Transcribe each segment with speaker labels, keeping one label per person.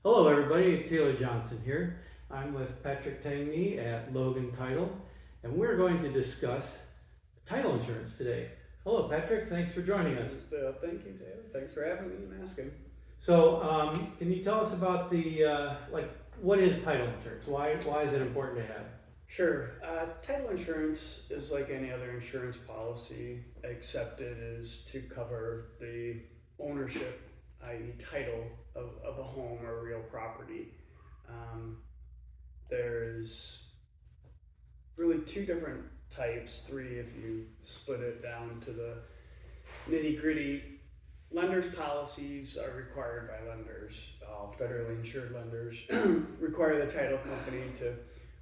Speaker 1: Hello everybody, Taylor Johnson here. I'm with Patrick Tangney at Logan Title, and we're going to discuss title insurance today. Hello Patrick, thanks for joining us.
Speaker 2: Thank you, Taylor. Thanks for having me and asking.
Speaker 1: So, can you tell us about what is title insurance? Why is it important to have?
Speaker 2: Sure. Title insurance is like any other insurance policy, except it is to cover the ownership, i.e., title of a home or real property. There's really two different types, three if you split it down to the nitty gritty. Lenders' policies are required by lenders. All federally insured lenders require the title company to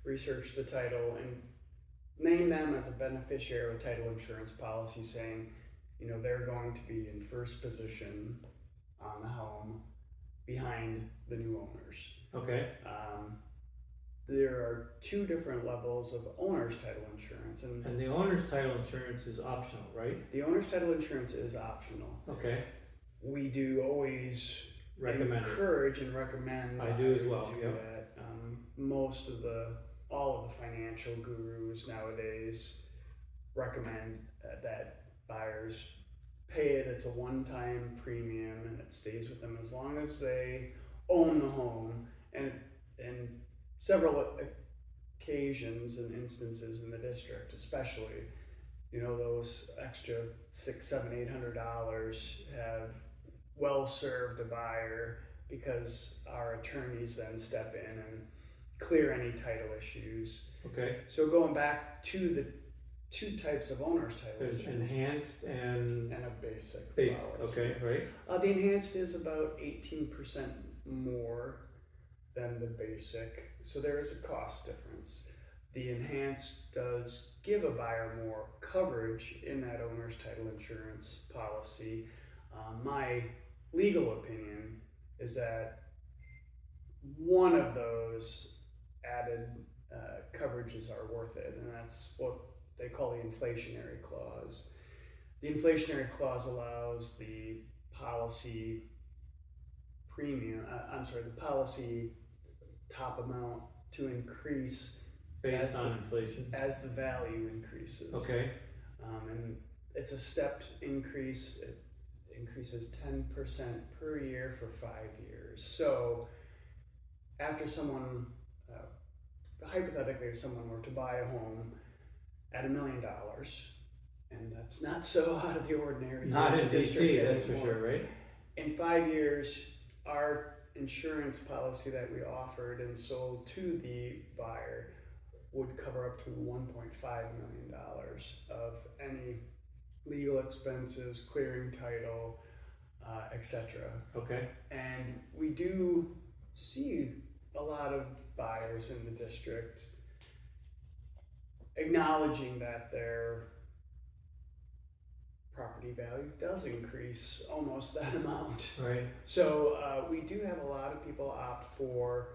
Speaker 2: research the title and name them as a beneficiary of a title insurance policy, saying, they're going to be in first position on the home behind the new owners.
Speaker 1: Okay.
Speaker 2: There are two different levels of owner's title insurance,
Speaker 1: And the owner's title insurance is optional, right?
Speaker 2: the owner's title insurance is optional.
Speaker 1: Okay.
Speaker 2: We do always
Speaker 1: Recommend it.
Speaker 2: encourage and recommend.
Speaker 1: I do as well.
Speaker 2: To do
Speaker 1: Yep.
Speaker 2: that. All of the financial gurus nowadays recommend that buyers pay it. It's a one-time premium, and it stays with them as long as they own the home. And several occasions and instances in the district, especially, those extra $600, $700, $800 have well served a buyer, because our attorneys then step in and clear any title issues.
Speaker 1: Okay.
Speaker 2: So going back to the two types of owner's title
Speaker 1: There's
Speaker 2: insurance
Speaker 1: enhanced and
Speaker 2: and a basic
Speaker 1: basic.
Speaker 2: policy.
Speaker 1: Okay, right?
Speaker 2: The enhanced is about 18% more than the basic, so there is a cost difference. The enhanced does give a buyer more coverage in that owner's title insurance policy. My legal opinion is that one of those added coverages are worth it, and that's what they call the inflationary clause. The inflationary clause allows the policy the policy top amount to increase
Speaker 1: Based on inflation.
Speaker 2: as the value increases.
Speaker 1: Okay.
Speaker 2: And it's a stepped increase. It increases 10% per year for 5 years. So after someone, hypothetically, if someone were to buy a home at $1 million, and that's not so out of the ordinary.
Speaker 1: Not in DC, that's for sure, right?
Speaker 2: In 5 years, our insurance policy that we offered and sold to the buyer would cover up to $1.5 million of any legal expenses, clearing title, etc.
Speaker 1: Okay.
Speaker 2: And we do see a lot of buyers in the district acknowledging that their property value does increase almost that amount.
Speaker 1: Right.
Speaker 2: So we do have a lot of people opt for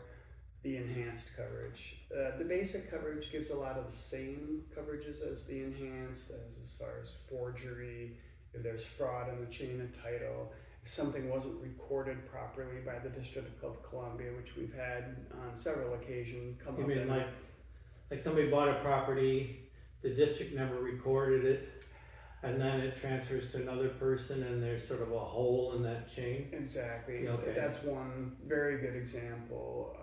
Speaker 2: the enhanced coverage. The basic coverage gives a lot of the same coverages as the enhanced, as far as forgery, if there's fraud in the chain of title, if something wasn't recorded properly by the District of Columbia, which we've had on several occasions come
Speaker 1: You
Speaker 2: up.
Speaker 1: mean like somebody bought a property, the district never recorded it, and then it transfers to another person, and there's sort of a hole in that chain?
Speaker 2: Exactly.
Speaker 1: Okay.
Speaker 2: That's one very good example.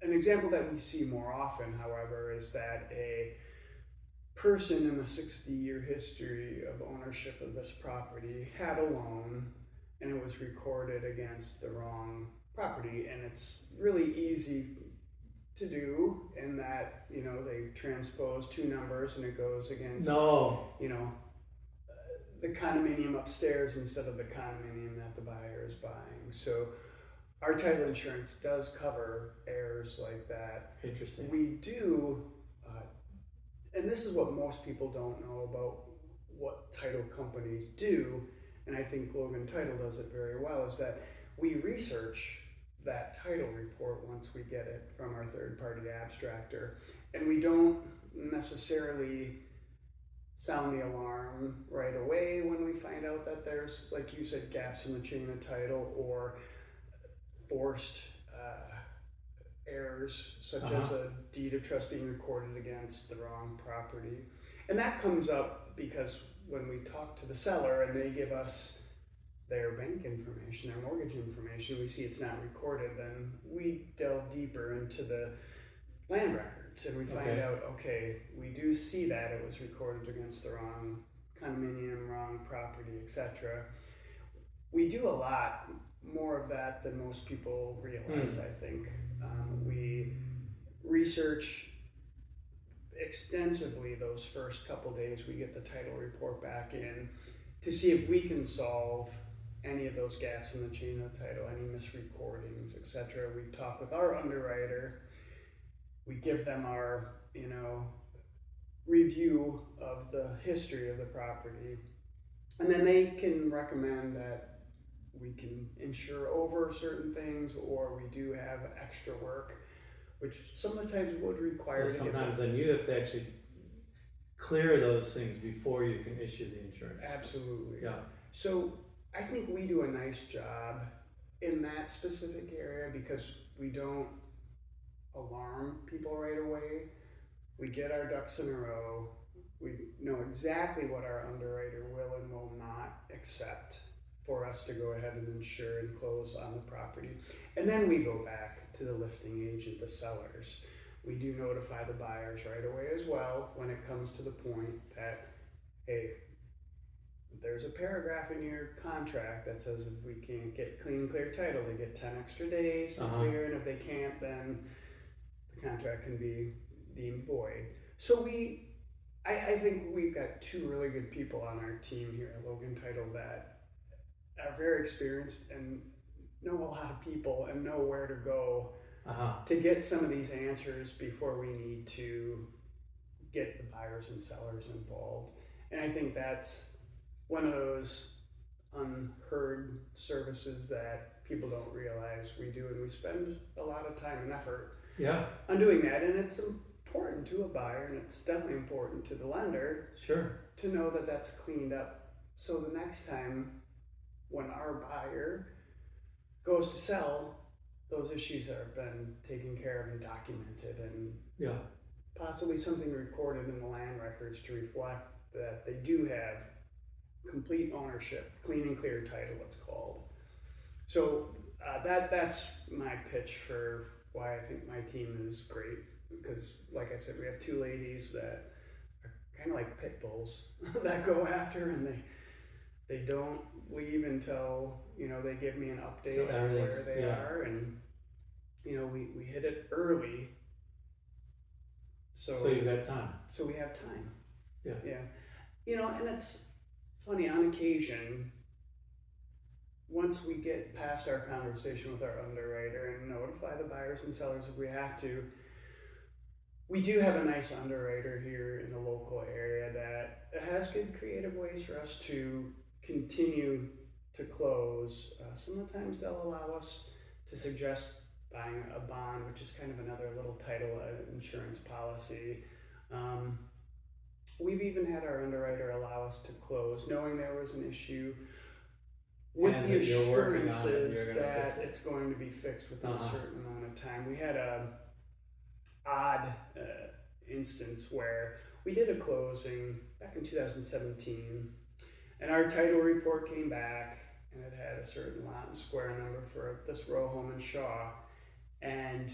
Speaker 2: An example that we see more often, however, is that a person in the 60-year history of ownership of this property had a loan, and it was recorded against the wrong property. And it's really easy to do in that, they transpose two numbers and it goes against the condominium upstairs instead of the condominium that the buyer is buying. So our title insurance does cover errors like that.
Speaker 1: Interesting.
Speaker 2: We do, and this is what most people don't know about what title companies do, and I think Logan Title does it very well, is that we research that title report once we get it from our third-party abstractor, and we don't necessarily sound the alarm right away when we find out that there's, like you said, gaps in the chain of title or forced errors, such as a deed of trust being recorded against the wrong property. And that comes up because when we talk to the seller and they give us their bank information, their mortgage information, we see it's not recorded, then we delve deeper into the land records and we find out, okay, we do see that it was recorded against the wrong condominium, wrong property, etc. We do a lot more of that than most people realize, I think. We research extensively those first couple days we get the title report back in to see if we can solve any of those gaps in the chain of title, any misrecordings, etc. We talk with our underwriter, we give them our, review of the history of the property, and then they can recommend that we can insure over certain things, or we do have extra work, which sometimes would require.
Speaker 1: So sometimes then you have to actually clear those things before you can issue the insurance.
Speaker 2: Absolutely.
Speaker 1: Yeah.
Speaker 2: So I think we do a nice job in that specific area because we don't alarm people right away. We get our ducks in a row. We know exactly what our underwriter will and will not accept for us to go ahead and insure and close on the property. And then we go back to the listing agent, the sellers. We do notify the buyers right away as well when it comes to the point that, hey, there's a paragraph in your contract that says if we can't get clean and clear title, they get 10 extra days to clear, and if they can't, then the contract can be deemed void. So I think we've got two really good people on our team here at Logan Title that are very experienced and know a lot of people and know where to go to get some of these answers before we need to get the buyers and sellers involved. And I think that's one of those unheard services that people don't realize we do, and we spend a lot of time and effort on doing that. And it's important to a buyer, and it's definitely important to the lender to know that that's cleaned up, so the next time when our buyer goes to sell, those issues have been taken care of and documented, and possibly something recorded in the land records to reflect that they do have complete ownership, clean and clear title, it's called. So that's my pitch for why I think my team is great, because like I said, we have two ladies that are kind of like pit bulls that go after, and they don't leave until they give me an update on where they are, and we hit it early. So
Speaker 1: you've got time.
Speaker 2: So we have time.
Speaker 1: Yeah.
Speaker 2: And it's funny, on occasion, once we get past our conversation with our underwriter and notify the buyers and sellers if we have to, we do have a nice underwriter here in the local area that has good creative ways for us to continue to close. Sometimes they'll allow us to suggest buying a bond, which is kind of another little title insurance policy. We've even had our underwriter allow us to close, knowing there was an issue with the assurances that it's going to be fixed within a certain amount of time. We had a odd instance where we did a closing back in 2017, and our title report came back, and it had a certain lot and square number for this row home in Shaw, and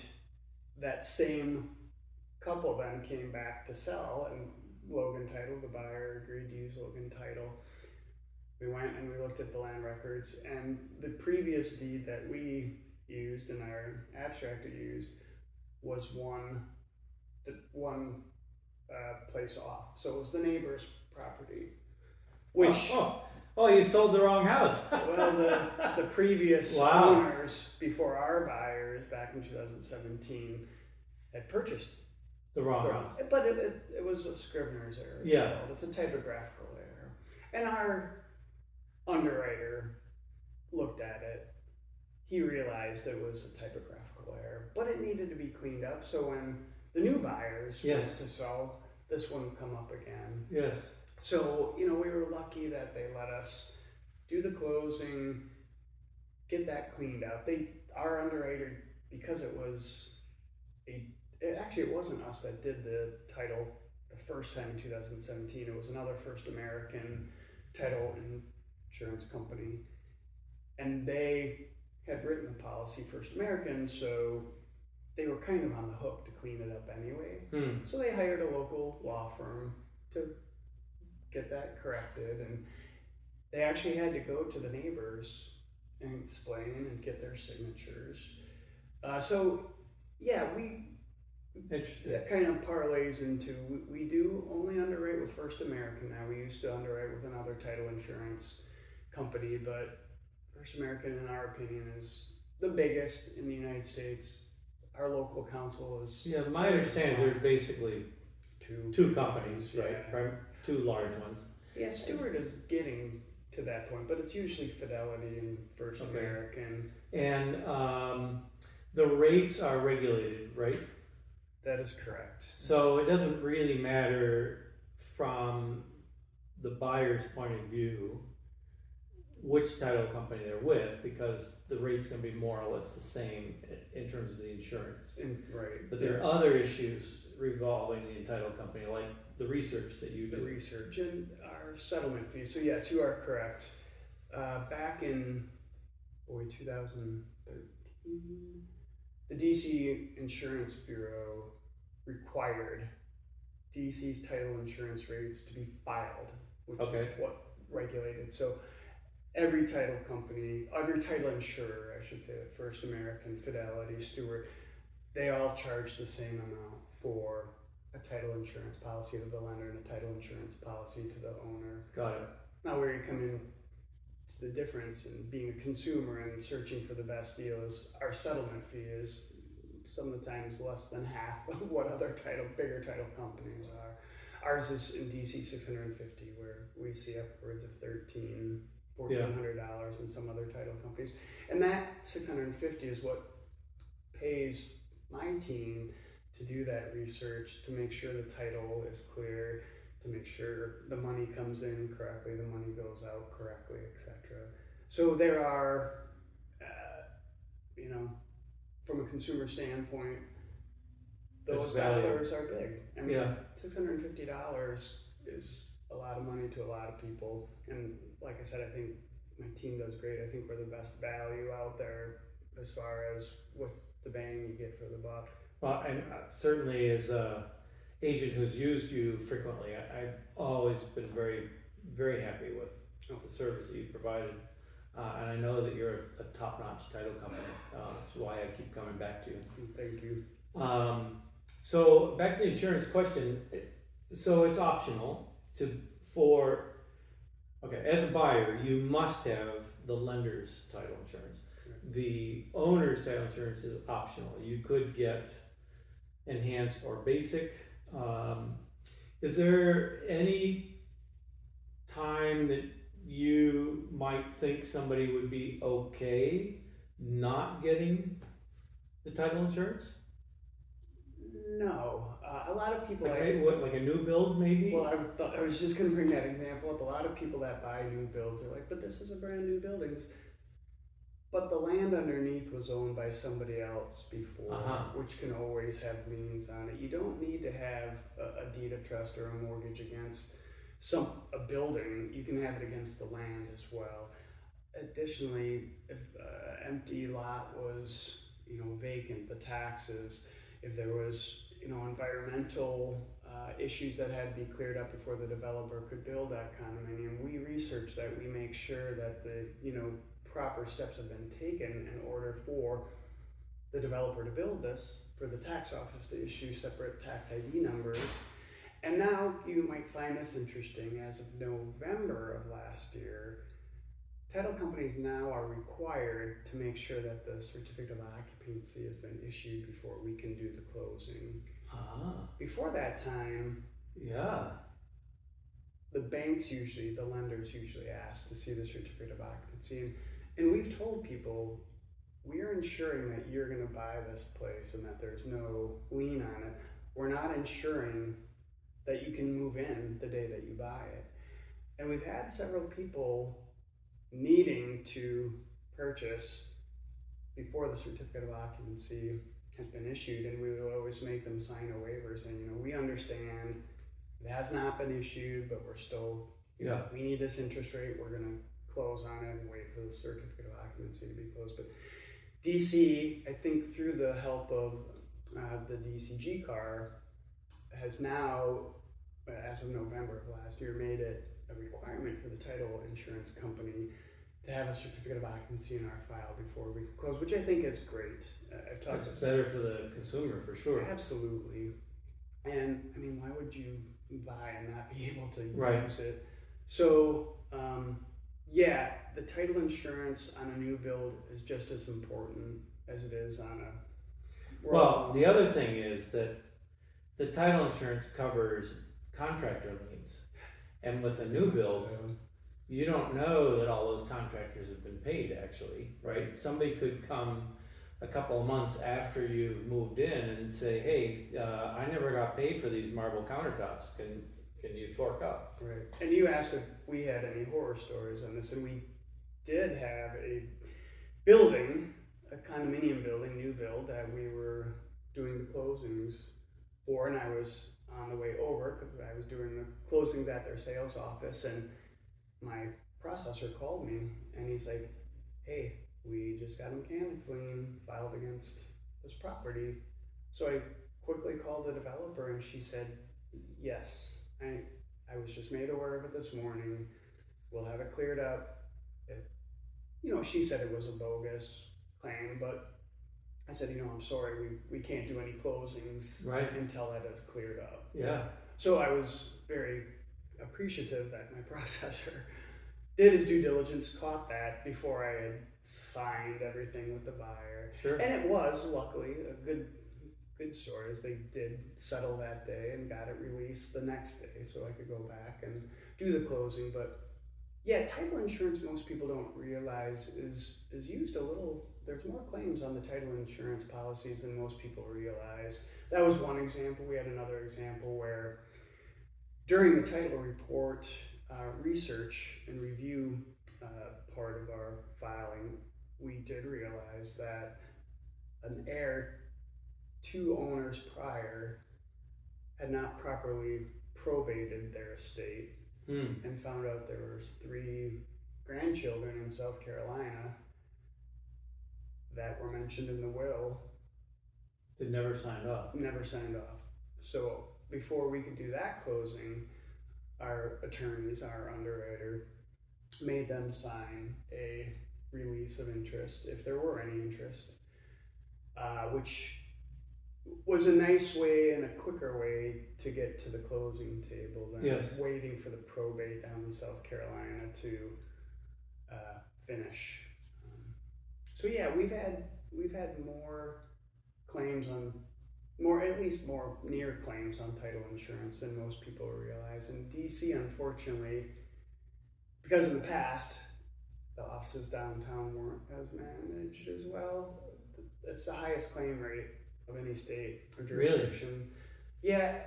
Speaker 2: that same couple then came back to sell, and Logan Title, the buyer, agreed to use Logan Title. We went and we looked at the land records, and the previous deed that we used and our abstractor used was one place off. So it was the neighbor's property. Which
Speaker 1: you sold the wrong house.
Speaker 2: well, the previous owners before our buyers back in 2017 had purchased
Speaker 1: the wrong house.
Speaker 2: But it was a Scrivener's error. It's a typographical error. And our underwriter looked at it. He realized it was a typographical error, but it needed to be cleaned up. So when the new buyers went to sell, this wouldn't come up again.
Speaker 1: Yes.
Speaker 2: So, we were lucky that they let us do the closing, get that cleaned up. They our underwriter, because it wasn't us that did the title the first time in 2017. It was another First American title insurance company, and they had written the policy First American, so they were kind of on the hook to clean it up anyway. So they hired a local law firm to get that corrected, and they actually had to go to the neighbors and explain and get their signatures.
Speaker 1: Interesting.
Speaker 2: That kind of parlays into, we do only underwrite with First American now. We used to underwrite with another title insurance company, but First American, in our opinion, is the biggest in the United States. Our local council is...
Speaker 1: Yeah, my understanding is there's basically two companies, right?
Speaker 2: Yeah.
Speaker 1: Two large ones.
Speaker 2: Yeah, Stewart is getting to that point, but it's usually Fidelity and First American.
Speaker 1: And the rates are regulated, right?
Speaker 2: That is correct.
Speaker 1: So it doesn't really matter from the buyer's point of view which title company they're with, because the rate's going to be more or less the same in terms of the insurance.
Speaker 2: Right.
Speaker 1: But there are other issues revolving the title company, like the research that you do.
Speaker 2: The research and our settlement fees. So yes, you are correct. Back in 2013, the DC Insurance Bureau required DC's title insurance rates to be filed, which is what regulated. So every title company, every title insurer, I should say, First American, Fidelity, Stewart, they all charge the same amount for a title insurance policy to the lender and a title insurance policy to the owner.
Speaker 1: Got it.
Speaker 2: Now, where you come in to the difference in being a consumer and searching for the best deal is our settlement fee is some of the times less than half of what other bigger title companies are. Ours is in DC $650, where we see upwards of $1,400 in some other title companies, and that $650 is what pays my team to do that research, to make sure the title is clear, to make sure the money comes in correctly, the money goes out correctly, etc. So there are, from a consumer standpoint, those dollars are big. I mean, $650 is a lot of money to a lot of people. And like I said, I think my team does great. I think we're the best value out there as far as what the bang you get for the buck.
Speaker 1: Well, and certainly as an agent who's used you frequently, I've always been very, very happy with the service that you provided. And I know that you're a top-notch title company, which is why I keep coming back to you.
Speaker 2: Thank you.
Speaker 1: So back to the insurance question. So it's optional as a buyer, you must have the lender's title insurance.
Speaker 2: Right.
Speaker 1: The owner's title insurance is optional. You could get enhanced or basic. Is there any time that you might think somebody would be okay not getting the title insurance?
Speaker 2: No, a lot of people
Speaker 1: like a new build maybe?
Speaker 2: Well, I was just going to bring that example up. A lot of people that buy new builds are like, but this is a brand new building. But the land underneath was owned by somebody else before, which can always have liens on it. You don't need to have a deed of trust or a mortgage against a building. You can have it against the land as well. Additionally, if an empty lot was vacant, the taxes, if there was environmental issues that had to be cleared up before the developer could build that condominium, we research that. We make sure that the proper steps have been taken in order for the developer to build this, for the tax office to issue separate tax ID numbers. And now you might find this interesting. As of November of last year, title companies now are required to make sure that the certificate of occupancy has been issued before we can do the closing. Before that time, the lenders usually ask to see the certificate of occupancy. And we've told people, we are ensuring that you're going to buy this place and that there's no lien on it. We're not ensuring that you can move in the day that you buy it. And we've had several people needing to purchase before the certificate of occupancy has been issued, and we would always make them sign a waiver saying, you know, we understand it has not been issued, but we're still,
Speaker 1: Yeah.
Speaker 2: we need this interest rate, we're gonna close on it and wait for the certificate of occupancy to be closed. But DC, I think through the help of the DCG car, has now, as of November of last year, made it a requirement for the title insurance company to have a certificate of occupancy in our file before we close, which I think is great. I've talked
Speaker 1: It's better for the consumer for sure.
Speaker 2: Absolutely. And I mean, why would you buy and not be able to
Speaker 1: Right.
Speaker 2: use it? So, yeah, the title insurance on a new build is just as important as it is on a.
Speaker 1: Well, the other thing is that the title insurance covers contractor liens, and with a new build, you don't know that all those contractors have been paid actually, right? Somebody could come a couple of months after you've moved in and say, hey, I never got paid for these marble countertops. Can you fork up?
Speaker 2: Right. And you asked if we had any horror stories on this, and we did have a building, a condominium building, new build, that we were doing the closings for, and I was on the way over because I was doing the closings at their sales office, and my processor called me and he's like, hey, we just got a mechanics lien filed against this property. So I quickly called the developer and she said, yes, I was just made aware of it this morning. We'll have it cleared up. She said it was a bogus claim, but I said, I'm sorry, we can't do any closings until that is cleared up.
Speaker 1: Yeah.
Speaker 2: So I was very appreciative that my processor did his due diligence, caught that before I had signed everything with the buyer.
Speaker 1: Sure.
Speaker 2: And it was, luckily, a good story, as they did settle that day and got it released the next day so I could go back and do the closing. But yeah, title insurance, most people don't realize is used a little. There's more claims on the title insurance policies than most people realize. That was one example. We had another example where during the title report research and review part of our filing, we did realize that an heir, 2 owners prior, had not properly probated their estate and found out there was 3 grandchildren in South Carolina that were mentioned in the will.
Speaker 1: They never signed off.
Speaker 2: Never signed off. So before we could do that closing, our attorneys, our underwriter, made them sign a release of interest, if there were any interest, which was a nice way and a quicker way to get to the closing table than waiting for the probate down in South Carolina to finish. So yeah, we've had more claims on at least more near claims on title insurance than most people realize. In DC, unfortunately, because in the past the offices downtown weren't as managed as well, it's the highest claim rate of any state or jurisdiction. Really? Yeah,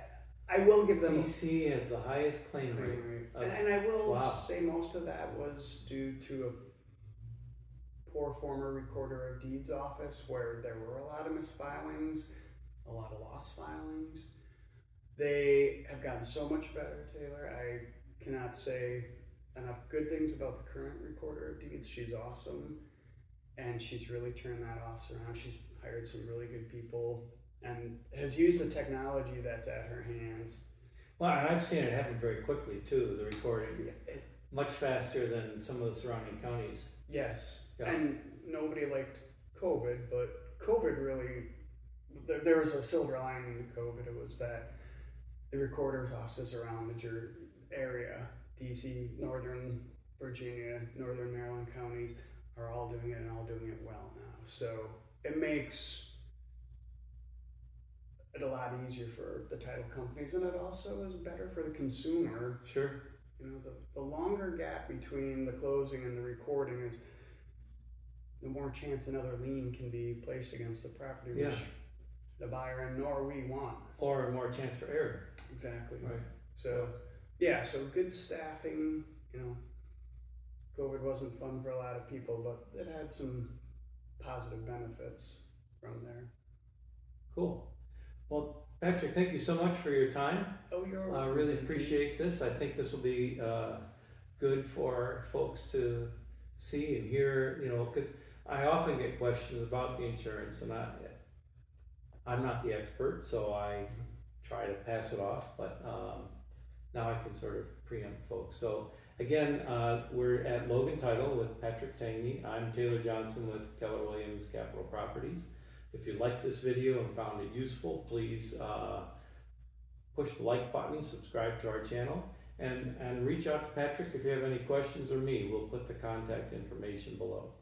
Speaker 2: I will give them.
Speaker 1: DC has the highest claim rate.
Speaker 2: And I will say most of that was due to a poor former recorder of deeds office where there were a lot of misfilings, a lot of lost filings. They have gotten so much better, Taylor. I cannot say enough good things about the current recorder of deeds. She's awesome, and she's really turned that office around. She's hired some really good people and has used the technology that's at her hands.
Speaker 1: Well, and I've seen it happen very quickly too, the recording. Much faster than some of the surrounding counties.
Speaker 2: Yes, and nobody liked COVID, but COVID really, there was a silver lining to COVID. It was that the recorder's offices around the area, DC, Northern Virginia, Northern Maryland counties, are all doing it and all doing it well now. So it makes it a lot easier for the title companies, and it also is better for the consumer.
Speaker 1: Sure.
Speaker 2: The longer gap between the closing and the recording is the more chance another lien can be placed against the property, which the buyer and nor we want.
Speaker 1: Or more chance for error.
Speaker 2: Exactly.
Speaker 1: Right.
Speaker 2: So so good staffing. COVID wasn't fun for a lot of people, but it had some positive benefits from there.
Speaker 1: Cool. Well, Patrick, thank you so much for your time.
Speaker 2: Oh, you're
Speaker 1: I
Speaker 2: welcome.
Speaker 1: really appreciate this. I think this will be good for folks to see and hear, you know, because I often get questions about the insurance, and I'm not the expert, so I try to pass it off, but now I can sort of preempt folks. So again, we're at Logan Title with Patrick Tangney. I'm Taylor Johnson with Keller Williams Capital Properties. If you liked this video and found it useful, please push the like button, subscribe to our channel, and reach out to Patrick if you have any questions, or me. We'll put the contact information below.